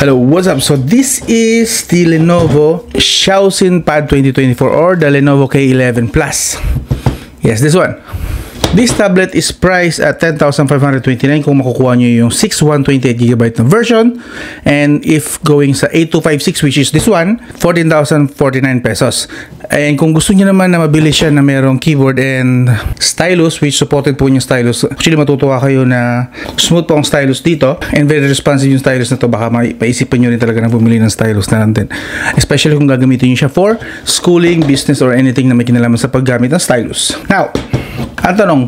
Hello, what's up? So this is the Lenovo Xiaoxin Pad 2024 or the Lenovo K11 Plus. Yes, this one. This tablet is priced at 10,529 kung makukuha nyo yung 128GB na version. And if going sa 8256, which is this one, 14,049 pesos. And kung gusto nyo naman na mabili siya na merong keyboard and stylus, which supported po yung stylus. Actually, matutuwa kayo na smooth po ang stylus dito. And very responsive yung stylus na to. Baka maisipan nyo rin talaga na bumili ng stylus na natin. Especially kung gagamitin nyo siya for schooling, business, or anything na may kinalaman sa paggamit ng stylus. Now, ang tanong,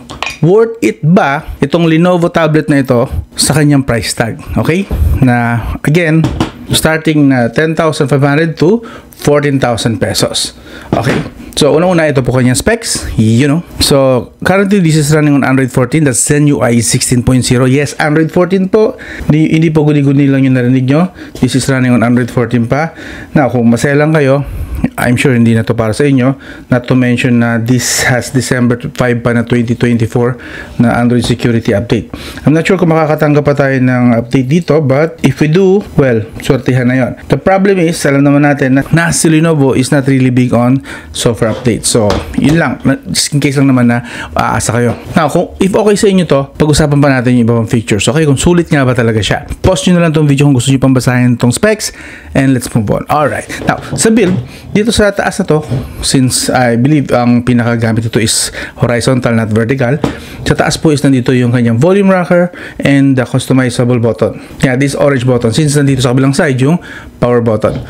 worth it ba itong Lenovo tablet na ito sa kanyang price tag? Okay? Na, again, starting na 10,500 to 14,000 pesos. Okay? So, unang-una, ito po kanyang specs. You know. So, currently, this is running on Android 14. That's Zen UI 16.0. Yes, Android 14 po. Hindi po guni-guni lang yung narinig nyo. This is running on Android 14 pa. Now, kung masaya lang kayo, I'm sure hindi na to para sa inyo. Not to mention na this has December 5 pa na 2024 na Android security update. I'm not sure kung makakatanggap pa tayo ng update dito, but if we do, well, swertihan na yon. The problem is, alam naman natin na si Lenovo is not really big on software update. So, yun lang. Just in case lang naman na aasa kayo. Now, if okay sa inyo to, pag-usapan pa natin yung iba pang features. Okay, kung sulit nga ba talaga siya. Pause nyo na lang tong video kung gusto nyo pang basahin tong specs and let's move on. Alright. Now, sa build, dito sa taas na to, since I believe ang pinakagamit ito is horizontal, not vertical, sa taas po is nandito yung kanyang volume rocker and the customizable button. Yeah, this orange button. Since nandito sa kabilang side yung power button.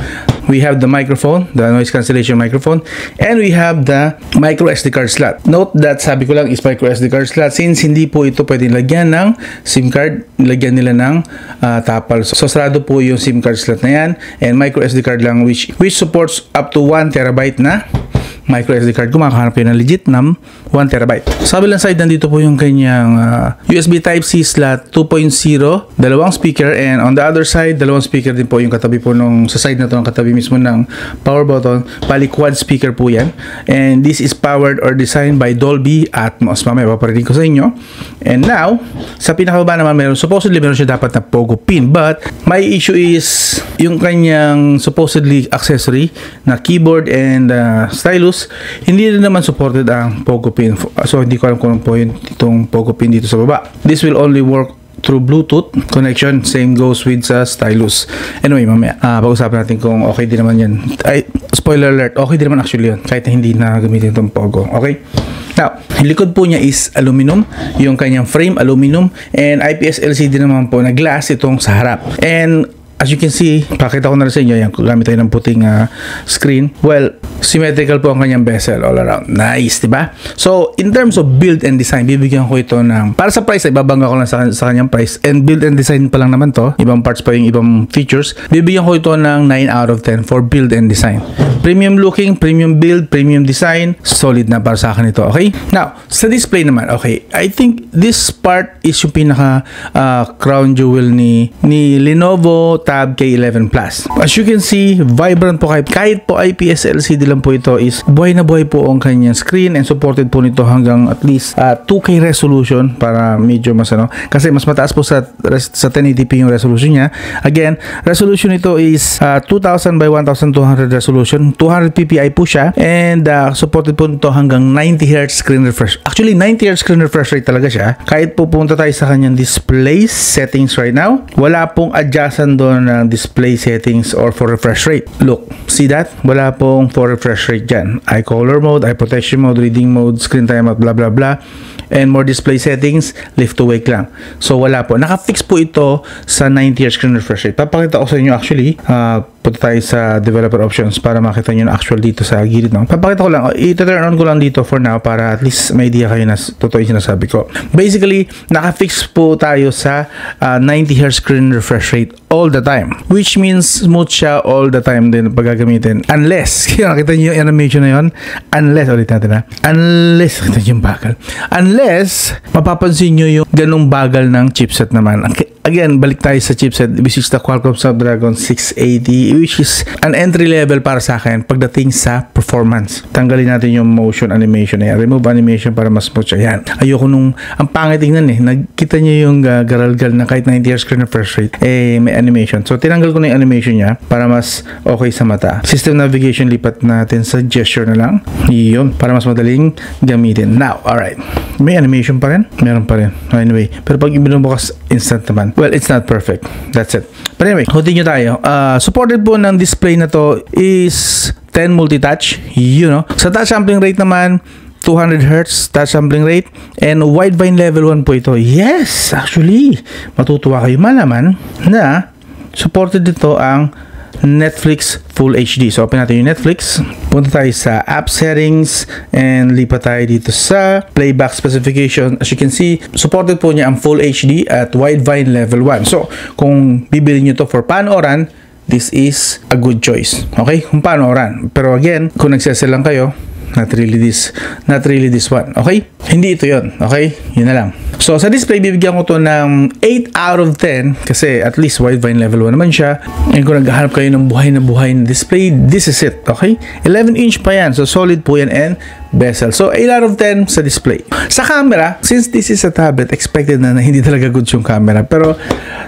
We have the microphone, the noise cancellation microphone, and we have the micro SD card slot. Note that sabi ko lang is micro SD card slot since hindi po ito pwedeng lagyan ng SIM card, nilagyan nila ng tapal. So sarado po yung SIM card slot na yan and micro SD card lang which supports up to 1 terabyte na micro SD card. Kung makahanap yun ng legit na 1 terabyte. Sa kabilang side, nandito po yung kanyang USB Type-C slot 2.0, dalawang speaker, and on the other side, dalawang speaker din po yung katabi po nung sa side na to, ang katabi mismo ng power button. Bali quad speaker po yan. And this is powered or designed by Dolby Atmos. Mamaya paparinig ko sa inyo. And now, sa pinakababa naman, supposedly meron siya dapat na Pogo pin. But, my issue is yung kanyang supposedly accessory na keyboard and stylus, hindi rin naman supported ang Pogo pin. So, hindi ko alam kung ano po yun itong Pogo pin dito sa baba. This will only work through Bluetooth connection. Same goes with sa stylus. Anyway, mamaya, pag-usapan natin kung okay din naman yan. Ay, spoiler alert, okay din naman actually yun. Kahit na hindi na gamitin itong Pogo. Okay? Now, likod po niya is aluminum. Yung kanyang frame, aluminum. And IPS LCD naman po na glass itong sa harap. And as you can see, pakita ko na rin sa inyo, yan, gamit tayo ng puting screen. Well, symmetrical po ang kanyang bezel all around. Nice, diba? So, in terms of build and design, bibigyan ko ito ng, para sa price, ay babangga ko lang sa kanyang price. And build and design pa lang naman to. Ibang parts pa yung ibang features. Bibigyan ko ito ng 9 out of 10 for build and design. Premium looking, premium build, premium design. Solid na para sa akin ito, okay? Now, sa display naman, okay, I think this part is yung pinaka crown jewel ni Lenovo Tab K11 Plus. As you can see, vibrant po kahit po IPS LCD lang po ito is buhay na buhay po ang kanyang screen and supported po nito hanggang at least 2K resolution para medyo mas kasi mas mataas po sa 1080p yung resolution niya. Again, resolution nito is 2000 by 1200 resolution. 200 ppi po siya and supported po nito hanggang 90Hz screen refresh. Actually, 90Hz screen refresh rate talaga siya. Kahit po punta tayo sa kanyang display settings right now, wala pong adjustment doon ng display settings or for refresh rate. Look, see that? Wala pong for refresh rate dyan. Eye color mode, eye protection mode, reading mode, screen time out, blah blah blah. And more display settings, lift to wake lang. So wala po. Naka-fix po ito sa 90Hz screen refresh rate. Papakita ko sa inyo actually. Punta tayo sa developer options para makita nyo na actual dito sa gilid. No? Papakita ko lang. I-turn on ko lang dito for now para at least may idea kayo na totoo yung sinasabi ko. Basically, naka-fix po tayo sa 90Hz screen refresh rate all the time. Which means smooth siya all the time din pag gagamitin. Unless, nakita nyo yung animation na yun? Unless, ulit natin ha. Unless, nakita nyo yung bagal. Unless, mapapansin nyo yung ganung bagal ng chipset naman. Again, balik tayo sa chipset, which is the Qualcomm Snapdragon 680, which is an entry level para sa akin pagdating sa performance. Tanggalin natin yung motion animation na yan. Remove animation para mas smooth siya. Yan. Ayoko nung, ang pangit tingnan eh. Nagkita niyo yung garalgal na kahit 90 Hz screen refresh rate, may animation. So, tinanggal ko na yung animation niya para mas okay sa mata. System navigation, lipat natin sa gesture na lang. Yun. Para mas madaling gamitin. Now, alright. May animation pa rin? Meron pa rin. Anyway. Pero pag ibinubukas, instant naman. Well, it's not perfect. That's it. But anyway, continue tayo. Supported po ng display na to is 10 multi-touch. You know. Sa touch sampling rate naman, 200 Hz touch sampling rate and widevine level 1 po ito. Yes, actually, matutuwa kayo malaman na supported dito ang Netflix Full HD. So, open natin yung Netflix. Punta tayo sa app settings and lipat tayo dito sa playback specification. As you can see, supported po niya ang Full HD at widevine level 1. So, kung bibili nyo to for panooran, this is a good choice. Okay? Kung panooran. Pero again, kung nagsesell lang kayo, not really this one. Okay? Hindi ito yon. Okay? Yun na lang. So, sa display, bibigyan ko to ng 8 out of 10 kasi at least widevine level 1 naman siya. And kung naghahanap kayo ng buhay na display, this is it. Okay? 11-inch pa yan. So, solid po yan and bezel. So, 8 out of 10 sa display. Sa camera, since this is a tablet, expected na hindi talaga good yung camera. Pero,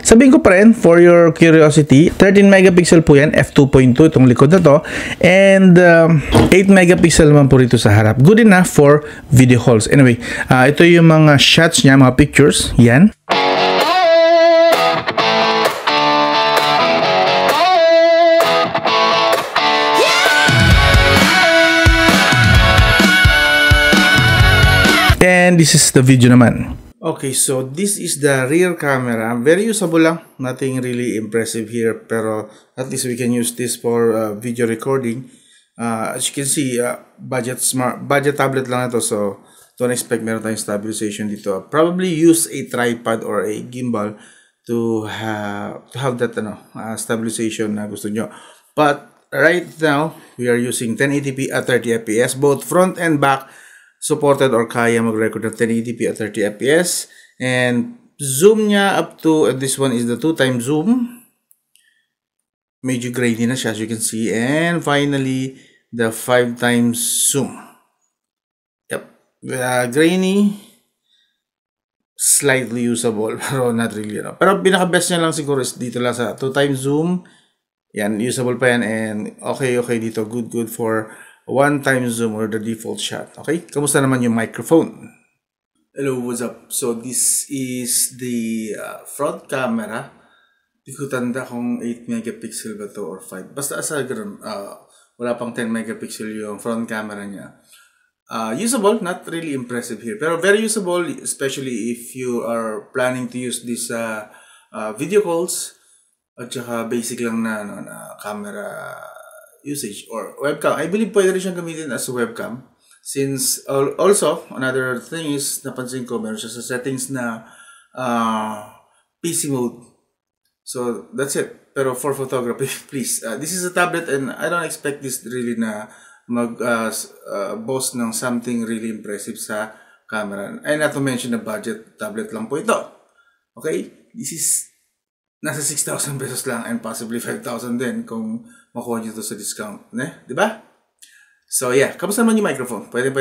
sabihin ko pa rin, for your curiosity, 13 megapixel po yan, f2.2 itong likod na to. And 8 megapixel naman po rito sa harap. Good enough for video calls. Anyway, ito yung mga shots niya, mga pictures. Yan. And this is the video naman. Okay, so this is the rear camera. Very usable lang. Nothing really impressive here. Pero at least we can use this for video recording. As you can see, budget tablet lang ito. So don't expect meron tayong stabilization dito. Probably use a tripod or a gimbal to have that stabilization na gusto nyo. But right now, we are using 1080p at 30 fps. Both front and back supported or kaya mag-record ng 1080p at 30 fps. And zoom niya up to, this one is the 2x zoom. Medyo grainy na siya as you can see. And finally, the 5x zoom. Yep. Grainy. Slightly usable. Pero not really. Pero pinaka-best niya lang siguro is dito lang sa 2x zoom. Yan, usable pa yan. And okay dito. Good for 1x zoom or the default shot. Okay? Kamusta naman yung microphone? Hello, what's up? So, this is the front camera. Hindi ko tanda kung 8 megapixel ba to or 5. Basta asa ganoon, wala pang 10 megapixel yung front camera niya. Usable, not really impressive here. Pero very usable, especially if you are planning to use this video calls at saka basic lang na camera usage or webcam. I believe pwede rin siyang gamitin as a webcam. Since also, another thing is, napansin ko, meron siya sa settings na PC mode. So, that's it. Pero for photography, please. This is a tablet and I don't expect this really na mag-boast ng something really impressive sa camera. And not to mention na budget tablet lang po ito. Okay? This is nasa 6,000 pesos lang and possibly 5,000 din kung makuha nyo ito sa discount. Diba? So yeah, kamusta naman yung microphone? Pwede?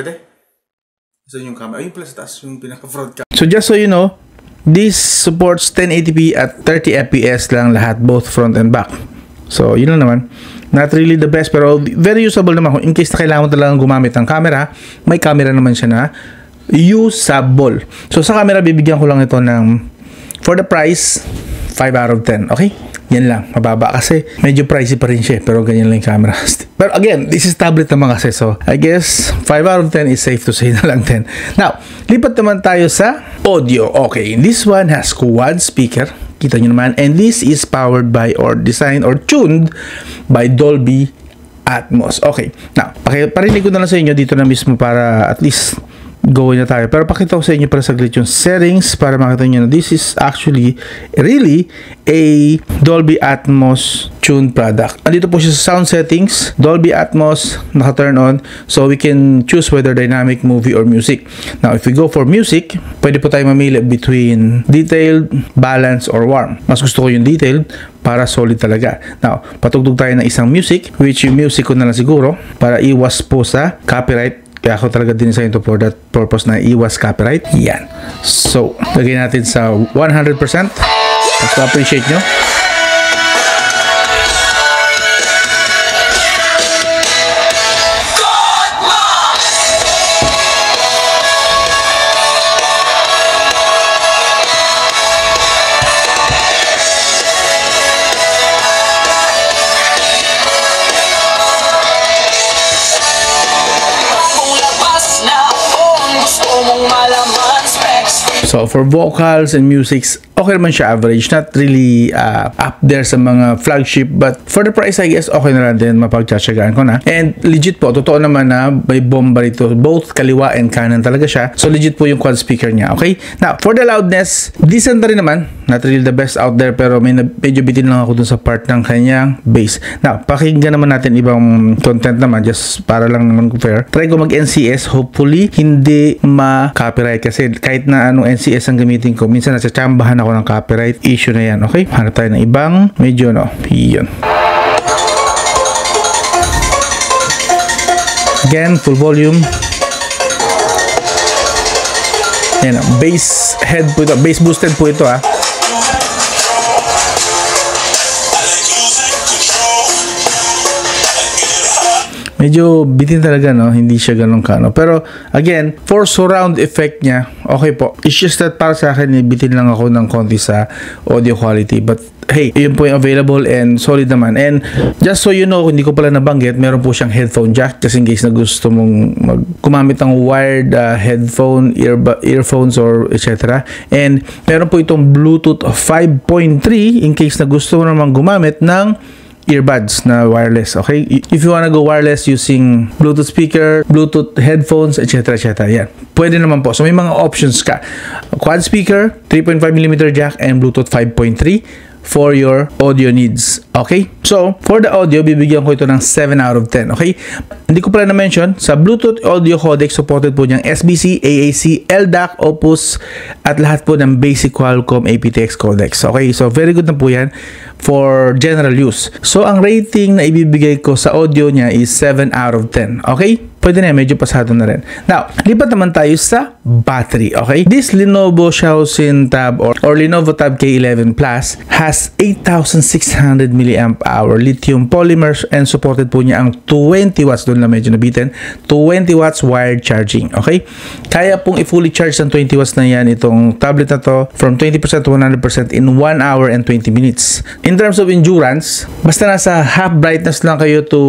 Saan yung camera? Ayun pala sa taas, yung pinaka-front camera. So just so you know, this supports 1080p at 30 fps lang lahat, both front and back. So yun lang naman. Not really the best, pero very usable naman. In case na kailangan mo talagang gumamit ng camera, may camera naman siya na usable. So sa camera, bibigyan ko lang ito ng, for the price, 5 out of 10. Okay? Yan lang. Mababa kasi medyo pricey pa rin siya. Pero ganyan lang yung camera. Pero again, this is tablet naman kasi. So, I guess 5 out of 10 is safe to say na lang 10. Now, lipat naman tayo sa audio. Okay. This one has quad speaker. Kita nyo naman. And this is powered by or designed or tuned by Dolby Atmos. Okay. Now, parinig ko na lang sa inyo dito na mismo para at least Go na tayo. Pero pakita ko sa inyo para saglit yung settings para makita nyo na this is actually really a Dolby Atmos tuned product. Andito po siya sa sound settings, Dolby Atmos, naka-turn on, so we can choose whether dynamic, movie, or music. Now, if we go for music, pwede po tayo mamili between detailed, balance, or warm. Mas gusto ko yung detailed para solid talaga. Now, patugtog tayo ng isang music, which yung music ko na lang siguro para iwas po sa copyright. Kaya ako talaga din-design ito for that purpose na iwas copyright. Yan. So, lagay natin sa 100%. Mas appreciate nyo. So, for vocals and musics, okay naman siya, average. Not really up there sa mga flagship, but for the price, I guess, okay na lang din, mapagtsatsagaan ko na. And legit po, totoo naman na may bomba rito. Both kaliwa and kanan talaga siya. So, legit po yung quad speaker niya, okay? Now, for the loudness, decent na rin naman. Not really the best out there, pero medyo bitin lang ako dun sa part ng kanyang bass. Now, pakinggan naman natin ibang content naman, just para lang naman compare. Try ko mag-NCS, hopefully, hindi ma-copyright kasi kahit na anong NCS ang gamitin ko, minsan nasachambahan ako ng copyright issue na yan, okay? Hanap tayo ng ibang medyo, no? Yun. Again, full volume. Yan, bass head po ito, bass boosted po ito, ha? Medyo bitin talaga, no? Hindi siya ganun kano. Pero, again, for surround effect niya, okay po. It's just that para sa akin, bitin lang ako ng konti sa audio quality. But, hey, yun po yung available and solid naman. And, just so you know, hindi ko pala nabanggit, meron po siyang headphone jack just in case na gusto mong gumamit ng wired headphone, earphones, or etc. And, meron po itong Bluetooth 5.3 in case na gusto mo naman gumamit ng earbuds na wireless, okay? If you wanna go wireless using Bluetooth speaker, Bluetooth headphones, etc. etc. Yan. Pwede naman po. So, may mga options ka. Quad speaker, 3.5mm jack, and Bluetooth 5.3 for your audio needs. Okay? So, for the audio, bibigyan ko ito ng 7 out of 10. Okay? Hindi ko pala na-mention, sa Bluetooth audio codec, supported po niyang SBC, AAC, LDAC, Opus, at lahat po ng basic Qualcomm aptX codecs. Okay? So, very good na po yan for general use. So, ang rating na ibibigay ko sa audio niya is 7 out of 10. Okay? Pwede na, medyo pasado na rin. Now, lipat naman tayo sa battery, okay? This Lenovo Xiaoxin Tab or Lenovo Tab K11 Plus has 8,600 mAh lithium polymers and supported po niya ang 20 watts, doon lang medyo nabitin, 20 watts wired charging, okay? Kaya pong i-fully charge ng 20 watts na yan itong tablet na to from 20% to 100% in 1 hour and 20 minutes. In terms of endurance, basta nasa half brightness lang kayo to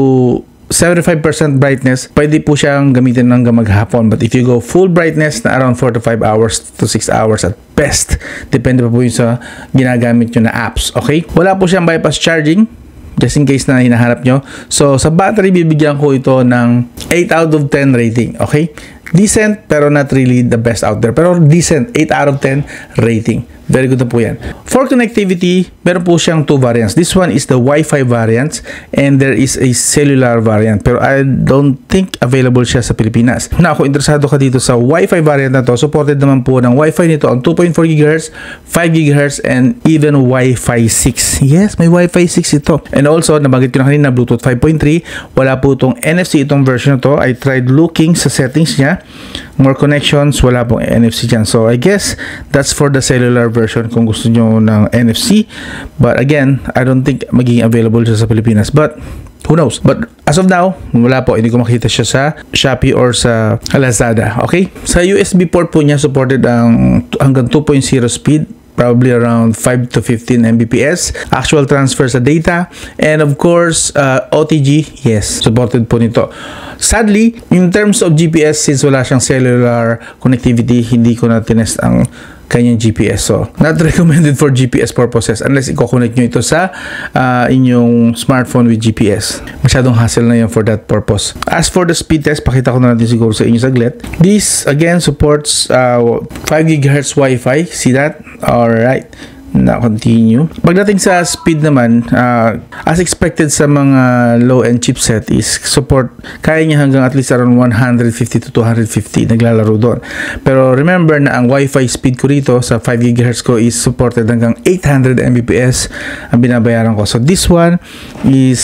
75% brightness, pwede po siyang gamitin ng maghapon. But if you go full brightness na around 4 to 5 hours to 6 hours at best, depende pa po yun sa ginagamit nyo na apps, okay? Wala po siyang bypass charging, just in case na hinahanap nyo. So, sa battery, bibigyan ko ito ng 8 out of 10 rating, okay? Decent, pero not really the best out there. Pero decent, 8 out of 10 rating. Very good na po yan. For connectivity, meron po siyang 2 variants. This one is the Wi-Fi variant and there is a cellular variant. Pero I don't think available siya sa Pilipinas. Na kung interesado ka dito sa Wi-Fi variant na to, supported naman po ng Wi-Fi nito on 2.4 GHz, 5 GHz, and even Wi-Fi 6. Yes, may Wi-Fi 6 ito. And also, nabanggit ko na kanina, Bluetooth 5.3. Wala po itong NFC itong version na to. I tried looking sa settings niya. More connections, wala pong NFC dyan. So, I guess that's for the cellular version kung gusto nyo ng NFC. But again, I don't think magiging available siya sa Pilipinas. But, who knows? But as of now, wala po. Hindi ko makita siya sa Shopee or sa Lazada. Okay? Sa USB port po niya, supported ang hanggang 2.0 speed. Probably around 5 to 15 Mbps. Actual transfer sa data. And of course, OTG, yes, supported po nito. Sadly, in terms of GPS, since wala siyang cellular connectivity, hindi ko na tinest ang kanyang GPS. So, not recommended for GPS purposes unless i-connect nyo ito sa inyong smartphone with GPS. Masyadong hassle na yan for that purpose. As for the speed test, pakita ko na natin siguro sa inyo saglit. This, again, supports 5 GHz Wi-Fi. See that? Alright. Na continue. Pagdating sa speed naman, as expected sa mga low-end chipset is support, kaya niya hanggang at least around 150 to 250 naglalaro doon. Pero remember na ang Wi-Fi speed ko rito sa 5 GHz ko is supported hanggang 800 Mbps ang binabayaran ko. So this one is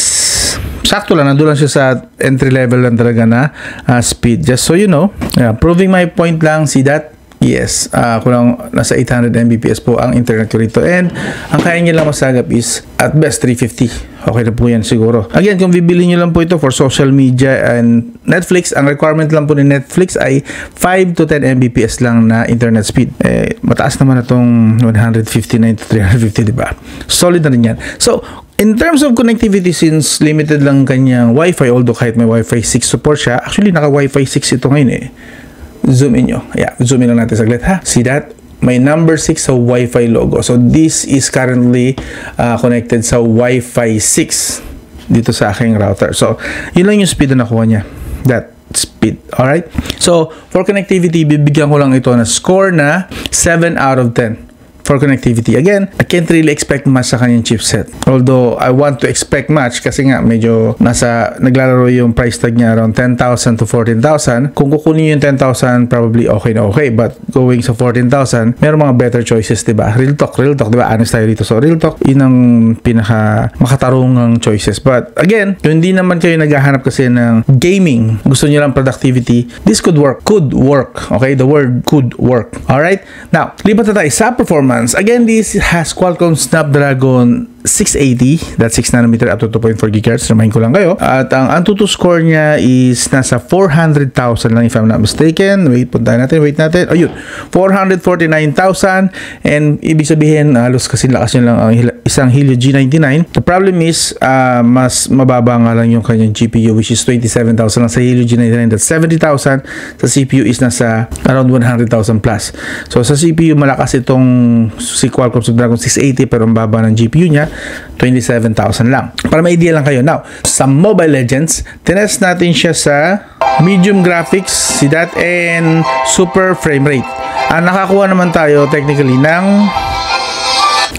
sakto lang, nandun lang siya sa entry level lang talaga na speed. Just so you know, proving my point lang, see that? Yes, kulang nasa 800 Mbps po ang internet ko rito, and ang kaya niya lang masagap is at best 350. Okay na po yan siguro. Again, kung bibili nyo lang po ito for social media and Netflix, ang requirement lang po ni Netflix ay 5 to 10 Mbps lang na internet speed. Mataas naman na itong 159 to 350, diba? Solid na rin yan. So, in terms of connectivity, since limited lang kanyang Wi-Fi, although kahit may Wi-Fi 6 support siya, actually naka Wi-Fi 6 ito ngayon Zoom in nyo. Yeah, zoom in lang natin saglit ha. See that? May number 6 sa Wi-Fi logo. So, this is currently connected sa Wi-Fi 6 dito sa aking router. So, yun lang yung speed na nakuha niya. That speed. Alright? So, for connectivity, bibigyan ko lang ito na score na 7 out of 10. For connectivity. Again, I can't really expect much sa kanyang chipset. Although, I want to expect much kasi nga medyo naglalaro yung price tag niya around 10,000 to 14,000. Kung kukunin yung 10,000, probably okay na okay. But going sa 14,000, meron mga better choices, diba? Real talk, diba? Honest tayo dito. So, real talk, yun ang pinaka makatarungang choices. But again, kung hindi naman kayo naghahanap kasi ng gaming, gusto nyo lang productivity, this could work. Could work. Okay? The word could work. Alright? Now, lipat na tayo sa performance. Again, this has Qualcomm Snapdragon 680, that's 6 nanometer up to 2.4 GHz. Remind ko lang kayo. At ang Antutu score niya is nasa 400,000 lang if I'm not mistaken. Wait natin. Ayun, 449,000. And ibig sabihin, halos kasi lakas niya lang ang isang Helio G99. The problem is, mas mababa nga lang yung kanyang GPU, which is 27,000 lang sa Helio G99. That's 70,000. Sa CPU is nasa around 100,000 plus. So sa CPU, malakas itong si Qualcomm Snapdragon 680, pero ang baba ng GPU niya 27,000 lang. Para may idea lang kayo. Now, sa Mobile Legends, tinest natin siya sa medium graphics, see that, and super frame rate. Nakakuha naman tayo technically ng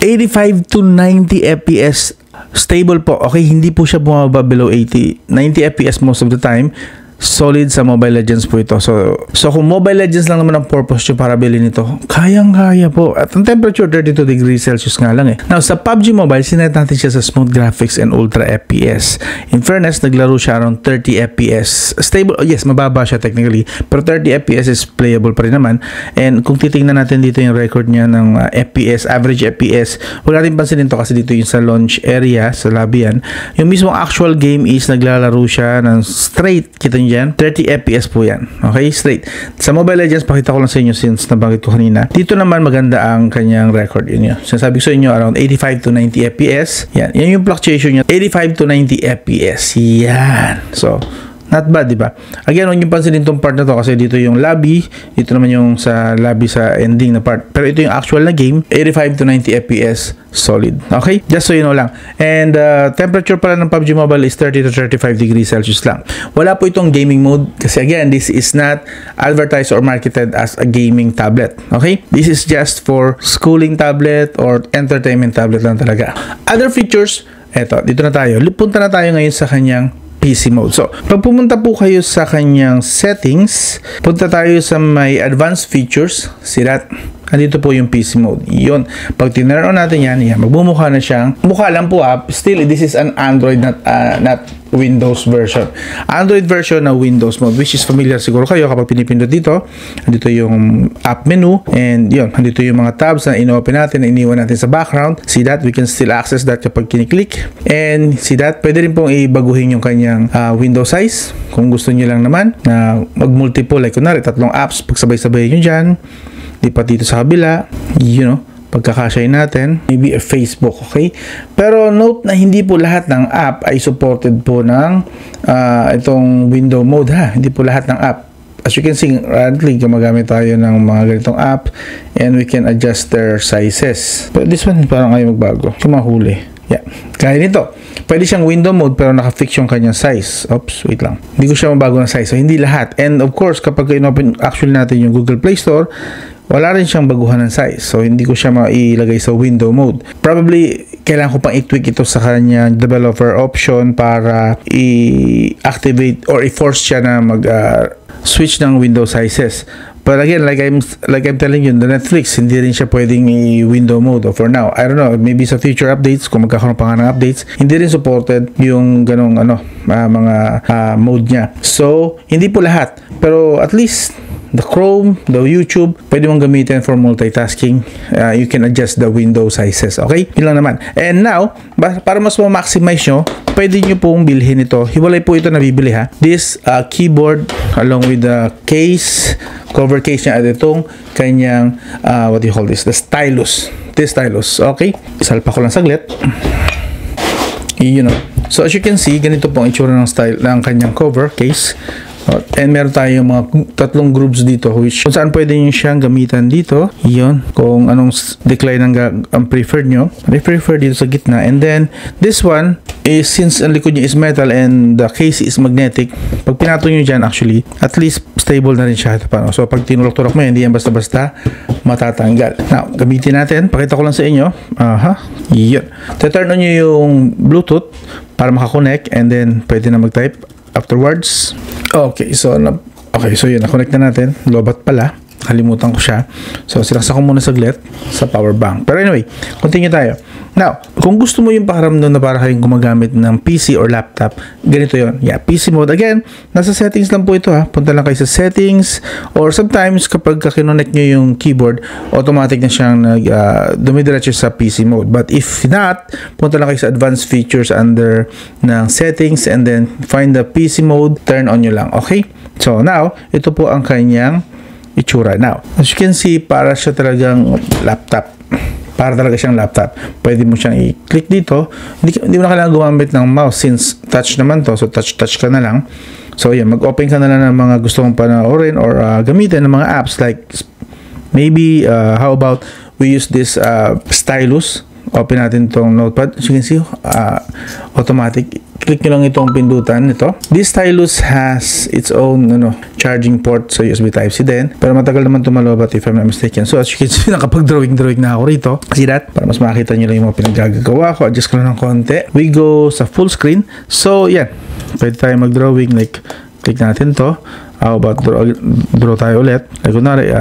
85 to 90 FPS. Stable po. Okay, hindi po siya bumaba below 80. 90 FPS most of the time. Solid sa Mobile Legends po ito. So kung Mobile Legends lang naman ang purpose nyo para bilhin ito, kayang-kaya po. At ang temperature, 32 degrees Celsius nga lang Now, sa PUBG Mobile, sinet natin siya sa smooth graphics and ultra FPS. In fairness, naglaro siya around 30 FPS. Stable, yes, mababa siya technically, pero 30 FPS is playable pa rin naman. And kung titingnan natin dito yung record niya ng FPS, average FPS, huwag natin pansinin to kasi dito yung sa launch area, sa lobby yan. Yung mismong actual game is naglalaro siya ng straight, kita nyo dyan, 30 FPS po yan. Okay, straight. Sa Mobile Legends, pakita ko lang sa inyo since nabanggit ko kanina. Dito naman maganda ang kanyang record. Yun yun. Sinasabi ko sa inyo, around 85 to 90 FPS. Yan. Yan yung fluctuation niya. 85 to 90 FPS. Yan. So, not bad, diba? Again, huwag nyo pansinin itong part na to kasi dito yung lobby, dito naman yung sa lobby sa ending na part. Pero ito yung actual na game, 85 to 90 FPS, solid. Okay? Just so you know lang. And temperature pala ng PUBG Mobile is 30 to 35 degrees Celsius lang. Wala po itong gaming mode kasi again, this is not advertised or marketed as a gaming tablet. Okay? This is just for schooling tablet or entertainment tablet lang talaga. Other features, eto, dito na tayo. Punta na tayo ngayon sa kanyang PC mode. So, pag pumunta po kayo sa kanyang settings, punta tayo sa may advanced features. See that? Andito po yung PC mode. Yun. Pag tinurn on natin yan, magbumukha na siyang, mukha lang po still, this is an Android, not Windows version. Android version na Windows mode, which is familiar siguro kayo kapag pinipindot dito. Andito yung app menu, and yun, andito yung mga tabs na ino-open natin, na iniwan natin sa background. See that? We can still access that kapag kiniklik. And see that? Pwede rin pong ibaguhin yung kanyang window size. Kung gusto nyo lang naman na mag-multiple, like kunwari, 3 apps, pagsabay-sabay nyo dyan. Lipat dito sa kabila, pagkakasya natin, maybe a Facebook, okay? Pero note na hindi po lahat ng app ay supported po ng itong window mode, ha? Hindi po lahat ng app. as you can see, currently gumagamit tayo ng mga ganitong app and we can adjust their sizes. But this one parang ayaw magbago. Kumahuli. Yeah. Kaya nito. Pwede siyang window mode pero naka-fix yung kanyang size. Oops, wait lang. Hindi ko siya mabago ng size. So, hindi lahat. And of course, kapag in-open actually natin yung Google Play Store, wala rin siyang baguhan ng size. So, hindi ko siya mailagay sa window mode. Probably, kailangan ko pang i-tweak ito sa kanyang developer option para i-activate or i-force siya na mag-switch ng window sizes. But again, like I'm telling you, the Netflix, hindi rin siya pwedeng i-window mode for now. I don't know, maybe sa future updates, kung magkakaroon pa nga ng updates, hindi rin supported yung ganong mga mode niya. So, hindi po lahat. Pero at least, the Chrome, the YouTube, pwede mong gamitin for multitasking. You can adjust the window sizes. Okay? Yun lang naman. And now, para mas ma-maximize nyo, pwede nyo pong bilhin ito. Hiwalay po ito na bibili ha. This keyboard along with the case, cover case niya at itong kanyang, what do you call this? The stylus. This stylus. Okay? Isalpa ko lang saglit. You know. So, as you can see, ganito pong itsura ng style ng kanyang cover case. And meron tayong mga tatlong groups dito which kung saan pwede nyo siyang gamitan dito. Yun, kung anong decline ang preferred nyo. I prefer dito sa gitna. And then, this one is, since ang likod nyo is metal and the case is magnetic, pag pinato nyo dyan actually, at least stable na rin siya. So, pag tinulok-tulok mo, hindi yan basta-basta matatanggal. Now, gamitin natin. Pakita ko lang sa inyo. Yun. Turn on nyo yung Bluetooth para makakonect and then pwede na mag-type afterwards. Okay, so yun, na-connect na natin. Lobat pala. Kalimutan ko siya. So, sinaksak ko muna saglit sa power bank. Pero anyway, continue tayo. Now, kung gusto mo yung pakaramdam na para kayong gumagamit ng PC or laptop, ganito yun. Yeah, PC mode. Again, nasa settings lang po ito ha. Punta lang kayo sa settings or sometimes kapag kinonect nyo yung keyboard, automatic na siyang dumidiretso sa PC mode. But if not, punta lang kayo sa advanced features under ng settings and then find the PC mode, turn on nyo lang. Okay? So, now, ito po ang kanyang itsura. Now, as you can see, para siya talagang laptop. Para talaga siyang laptop. Pwede mo siyang i-click dito. Hindi mo na kailangan gumamit ng mouse since touch naman to. So, touch ka na lang. So, yan. Mag-open ka na lang ng mga gusto mong panoorin or gamitin ng mga apps like maybe, how about we use this stylus. Open natin itong notepad. As you can see, automatic. Click nyo lang itong pindutan nito. This stylus has its own charging port sa USB Type-C din. Pero matagal naman tumalobat if I'm not mistaken. So as you can see, nakapag-drawing na ako rito. See that? Para mas makita nyo lang yung mga pinagagagawa ko. Adjust ko lang ng konti. We go sa full screen. So yan. Pwede tayo mag-drawing. Like, click natin to. How about draw tayo ulit? Like, kunwari,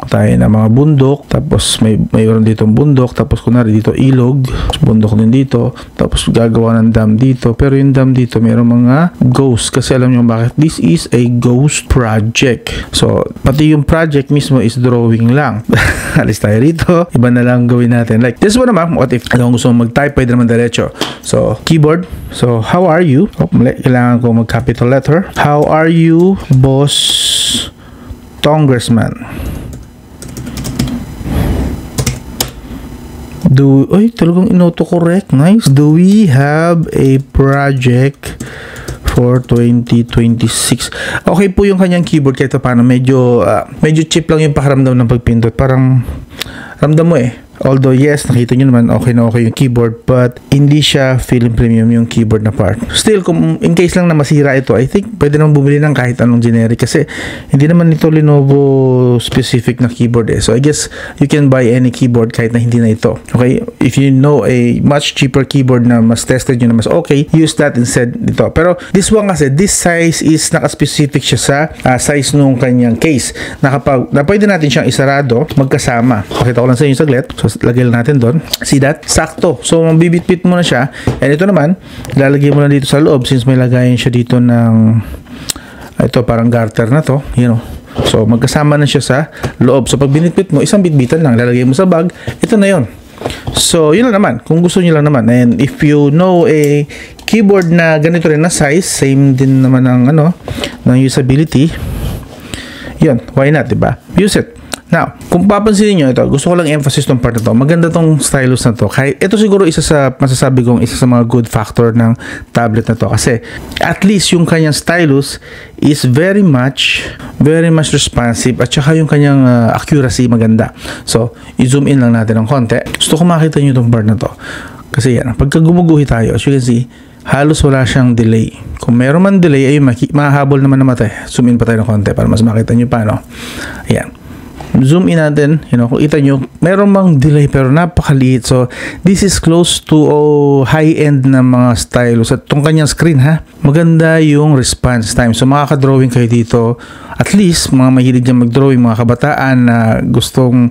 tayo na mga bundok, tapos mayroon dito bundok, tapos kunwari dito ilog, bundok din dito, tapos gagawa ng dam dito, pero yung dam dito mayroon mga ghost, kasi alam nyo bakit? This is a ghost project. So, pati yung project mismo is drawing lang. Alis tayo rito, iba na lang gawin natin. Like, this one naman, what if kung gusto mong mag-type, pwede naman diretso. So, keyboard. So, how are you? Kailangan ko mag-capital letter. How are you, Boss Congressman? Talagang in-autocorrect. Nice. Do we have a project for 2026? Okay po yung kanyang keyboard kahit paano. Medyo cheap lang yung pakaramdam ng pagpindot. Parang ramdam mo Although yes, nakita nyo naman okay na okay yung keyboard, but hindi siya feeling premium yung keyboard na part. Still, kung in case lang na masira ito, I think pwede naman bumili ng kahit anong generic kasi hindi naman ito Lenovo specific na keyboard So I guess you can buy any keyboard kahit na hindi na ito. Okay? If you know a much cheaper keyboard na mas tested nyo na mas okay, use that instead dito. Pero this one kasi, this size is naka-specific siya sa size nung kanyang case. Na pwede natin siyang isarado magkasama. Pakita ko lang sa inyo saglit. So, lagay lang natin doon. See that? Sakto. So, mabibit-bit mo na siya. And ito naman, lalagay mo na dito sa loob since may lagayan siya dito ng ito, parang garter na to. So, magkasama na siya sa loob. So, pag binitbit mo, isang bitbitan lang. Lalagay mo sa bag. Ito na yon. So, yun lang naman. Kung gusto nyo lang naman. And if you know a keyboard na ganito rin na size, same din naman ng, ng usability, yun. Why not, diba? Use it. Now, kung papansin niyo ito, gusto ko lang emphasis tong part na to. Maganda tong stylus na to. Kahit ito siguro isa sa masasabi kong isa sa mga good factor ng tablet na to kasi at least yung kanyang stylus is very much responsive at saka yung kanyang accuracy maganda. So, i-zoom in lang natin ng konti. Gusto ko makita niyo tong part na to. Kasi yan, pagka gumuguhi tayo, as you can see, halos wala siyang delay. Kung meron man delay, ay mahahabol naman na mata. Zoom in pa tayo ng konti para mas makita nyo pa, no? Ayan. Zoom in natin, kung kita nyo, meron mang delay pero napakaliit. So, this is close to high-end na mga stylus. At itong kanyang screen, maganda yung response time. So, makaka-drawing kayo dito. At least, mga mahilig dyan mag-drawing, mga kabataan na gustong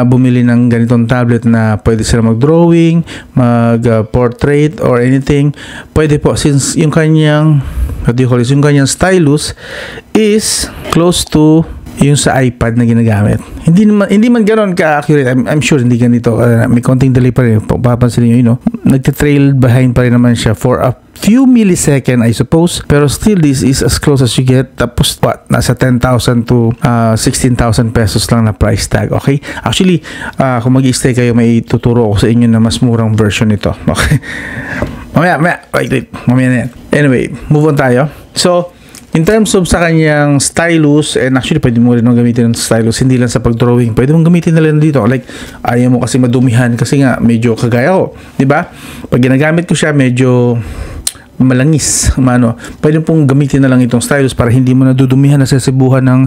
bumili ng ganitong tablet na pwede sila mag-drawing, mag-portrait, or anything. Pwede po, since yung kanyang, yung kanyang stylus is close to yung sa iPad na ginagamit. Hindi man ganoon ka-accurate. I'm sure hindi ganito. May konting delay pa rin. Papansin niyo, nagte-trail behind pa rin naman siya for a few millisecond, I suppose. Pero still, this is as close as you get. Tapos, nasa 10,000 to 16,000 pesos lang na price tag. Okay? Actually, kung mag-i-stay kayo, may tuturo ko sa inyo na mas murang version nito. Okay? Mamaya. Wait. Mamaya na yan. Anyway, move on tayo. So, in terms of sa kanyang stylus, and actually pwede mo rin gamitin ng stylus, hindi lang sa pag-drawing, pwede mong gamitin na lang dito. Like, ayaw mo kasi madumihan kasi nga medyo kagaya ko, di ba? Pag ginagamit ko siya, medyo malangis, pwede pong gamitin na lang itong stylus para hindi mo nadudumihan, nasisibuhan ng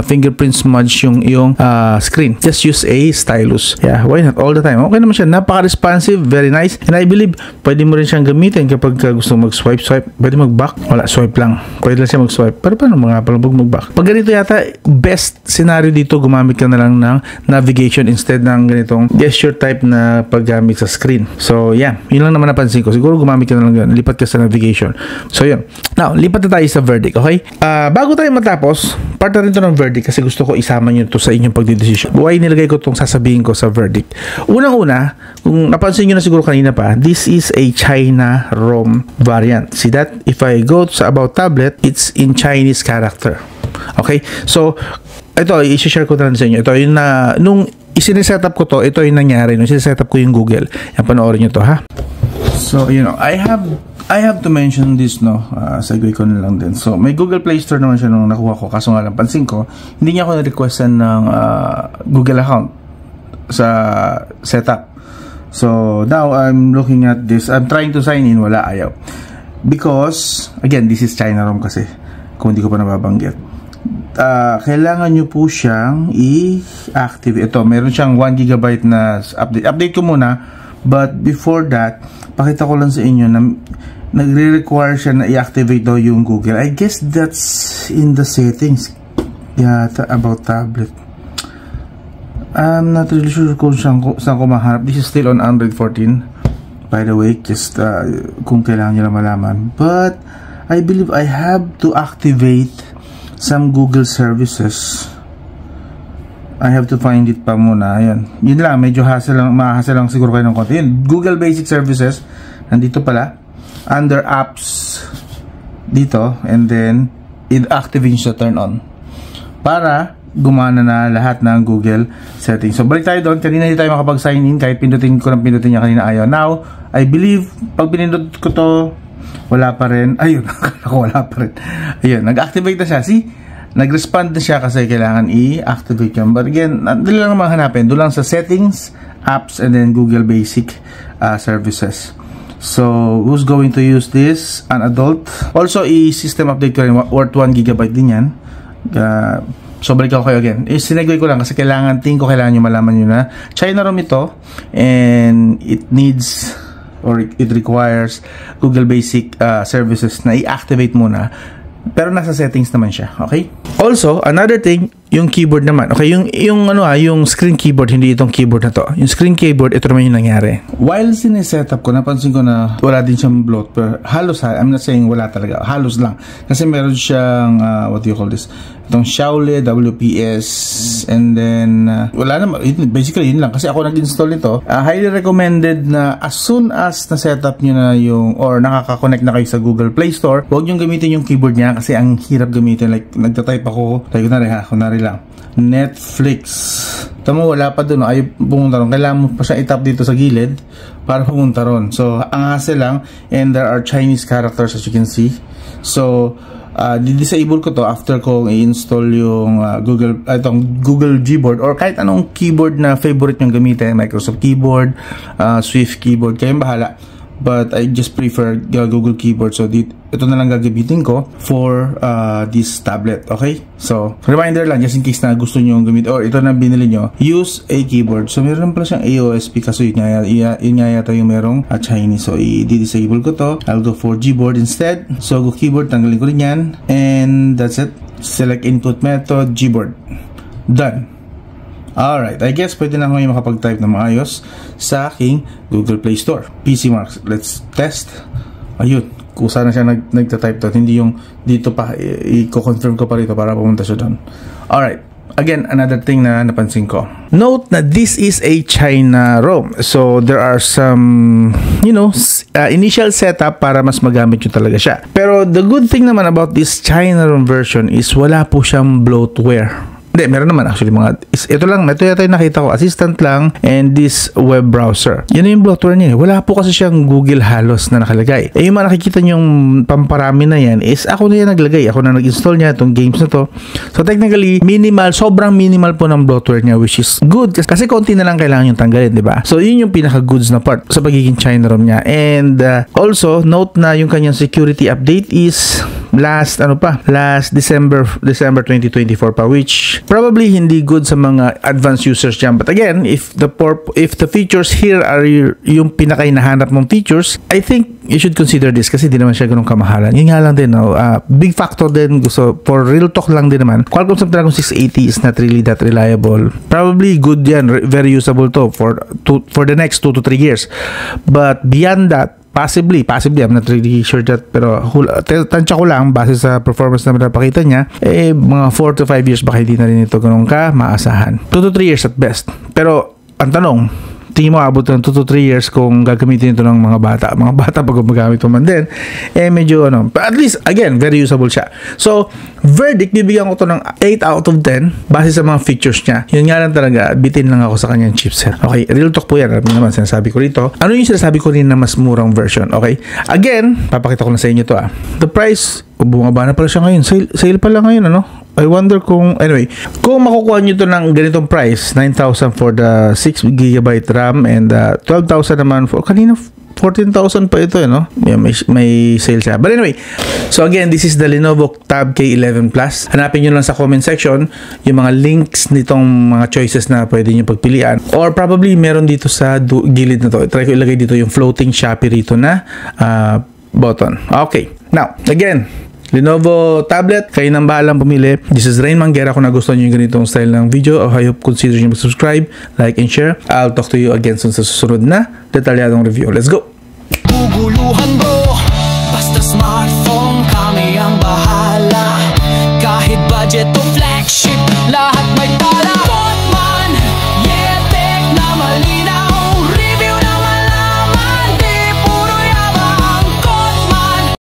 fingerprint smudge yung iyong screen. Just use a stylus. Yeah, why not? All the time. Okay naman siya. Napaka-responsive. Very nice. And I believe, pwede mo rin siyang gamitin kapag gusto mag-swipe. Pwede mag-back. Wala, swipe lang. Pwede lang siya mag-swipe. Pero paano mga palabog mag-back? Pag ganito yata, best scenario dito, gumamit ka na lang ng navigation instead ng ganitong gesture type na paggamit sa screen. So, yeah. Yun lang naman napansin ko. Siguro gumamit ka na lang yun. Lipat ka sa navigation. So, yun. Now, lipat na tayo sa verdict, okay? Bago tayo matapos, part na rin ito ng verdict kasi gusto ko isama nyo ito sa inyong pagdidesisyon. Buhay nilagay ko itong sasabihin ko sa verdict. Unang-una, kung napansin nyo na siguro kanina pa, this is a China ROM variant. See that? If I go sa About Tablet, it's in Chinese character. Okay? So, ito, i-share ko na rin sa inyo. Ito, yung na, nung isinisetup ko to, ito yung nangyari. Nung isinisetup ko yung Google. Yan, panoorin nyo to, ha? So, I have to mention this, segue ko na lang din. So, may Google Play Store naman siya nung nakuha ko. Kaso nga lang, pansin ko, hindi niya ako na-requestan ng Google account sa setup. So, now, I'm looking at this. I'm trying to sign in. Wala, ayaw. Because, again, this is China ROM kasi. Kung hindi ko pa nababanggit. Kailangan nyo po siyang i-activate. Ito, meron siyang 1 GB na update. Update ko muna. But, before that, pakita ko lang sa inyo na nagre-require siya na i-activate daw yung Google. I guess that's in the settings yata About Tablet. I'm not really sure kung saan ko mahanap. This is still on Android 14, by the way, just kung kailangan nyo lang malaman. But I believe I have to activate some Google services. I have to find it pa muna. Ayan. Yun lang, medyo ma-hassle lang siguro kayo ng konti. Yun, Google Basic Services, nandito pala. Under Apps, dito. And then, activate siya, turn on. Para gumana na lahat ng Google settings. So, balik tayo doon. Kanina hindi tayo makapag-sign in. Kahit pindutin niya kanina ayaw. Now, I believe, pag pinindot ko to, wala pa rin. Ayun, ako wala pa rin. Ayun, nag-activate na siya. See? Nag-respond na siya kasi kailangan i-activate yun. But again, dili lang naman hanapin. Doon lang sa settings, apps, and then Google Basic Services. So, who's going to use this? An adult. Also, i-system update ko rin. Worth 1 GB din yan. So, balik ako kayo again. Sinegway ko lang kasi kailangan nyo malaman nyo na China ROM ito. And it needs or it requires Google Basic Services na i-activate muna. Pero nasa settings naman siya, okay? Also, another thing, yung keyboard naman. Okay, yung screen keyboard, hindi itong keyboard na to. Yung screen keyboard, ito naman yung nangyari. While sinesetup ko, napansin ko na wala din siyang bloat. Pero halos, I'm not saying wala talaga. Halos lang. Kasi meron siyang, what do you call this? Itong Xiaomi WPS, and then wala naman, basically yun lang kasi ako nag-install nito. Highly recommended na as soon as na setup nyo na yung or nakaka-connect na kayo sa Google Play Store, huwag nyo gamitin yung keyboard niya kasi ang hirap gamitin. Like nagta-type ako, kunwari lang. Netflix. Tama, wala pa dun. Ayaw pumunta ron. Kailangan mo pa siya itap dito sa gilid para pumunta ron. So, ang hassle lang. And there are Chinese characters as you can see. So, di-disable ko to after kong i-install yung Google Gboard or kahit anong keyboard na favorite yung gamitin. Microsoft Keyboard, Swift Keyboard. Kayong bahala. But I just prefer Google Keyboard. So, ito na lang gagamitin ko for this tablet. Okay? So, reminder lang, just in case na gusto nyo gamitin or ito na binili nyo, use a keyboard. So, meron pala siyang AOSP kasi yun nga yata yung merong Chinese. So, i-disable ko to. I'll go for Gboard instead. So, go keyboard, tanggalin ko rin yan. And that's it. Select input method, Gboard. Done. Alright, I guess pwede na ngayon makapag-type na maayos sa aking Google Play Store. PC Marks, let's test. Ayun, kusa na siya nagta-type to. Hindi yung dito pa, i-confirm ko pa rito para pumunta siya doon. Alright, again, another thing na napansin ko. Note na this is a China ROM. So, there are some, initial setup para mas magamit nyo talaga siya. Pero, the good thing naman about this China ROM version is wala po siyang bloatware. Hindi, meron naman actually ito yata yung nakita ko, assistant lang and this web browser. Yan yung bloatware niya. Wala po kasi siyang Google halos na nakalagay. Yung mga nakikita nyong pamparami na yan is ako na yan naglagay. Ako na nag-install niya itong games na to. So technically, sobrang minimal po ng bloatware niya, which is good kasi konti na lang kailangan yung tanggalin, di ba? So yun yung pinaka-goods na part sa pagiging China ROM niya. And also, note na yung kanyang security update is last December 2024 pa, which probably hindi good sa mga advanced users dyan. But again, if the features here are yung pinaka-hinahanap mong features, I think you should consider this kasi di naman siya ganun kamahalan. Yun nga lang din, big factor din. So, for real talk lang din naman, Qualcomm Snapdragon 680 is not really that reliable. Probably good yan, very usable to for the next 2 to 3 years. But beyond that, Possibly, I'm not really sure that, pero tansya ko lang, base sa performance na pinapakita niya, mga 4 to 5 years baka hindi na rin ito ganun ka maasahan. 2 to 3 years at best. Pero, ang tanong, tingin mo abot ng 2 to 3 years kung gagamitin ito ng mga bata. Mga bata pag gumagamit mo man din, medyo but at least, again, very usable siya. So, verdict, bibigyan ko to ng 8 out of 10 base sa mga features niya. Yun nga lang talaga, bitin lang ako sa kanyang chipset. Okay, real talk po yan. Alam naman, sinasabi ko rito. Ano yung sinasabi ko rin na mas murang version? Okay, again, papakita ko na sa inyo to. The price, bumaba na pala siya ngayon. Sale pa lang ngayon, I wonder kung makukuha nyo to ng ganitong price, 9,000 for the 6GB RAM and 12,000 naman for, kanina 14,000 pa ito, may sale siya. But anyway, so again, this is the Lenovo Tab K11 Plus. Hanapin nyo lang sa comment section yung mga links nitong mga choices na pwede nyo pagpilian. Or probably meron dito sa gilid na to. Try ko ilagay dito yung floating Shopee rito na button. Okay, now, again, Lenovo tablet, kayo nang bahalang pumili. This is Rain Manguera. Kung nagustuhan nyo yung ganitong style ng video, I hope consider nyo mag-subscribe, like, and share. I'll talk to you again soon sa susunod na detalyadong review. Let's go! Guguluhan bro, basta smartphone kami ang bahala. Kahit budget o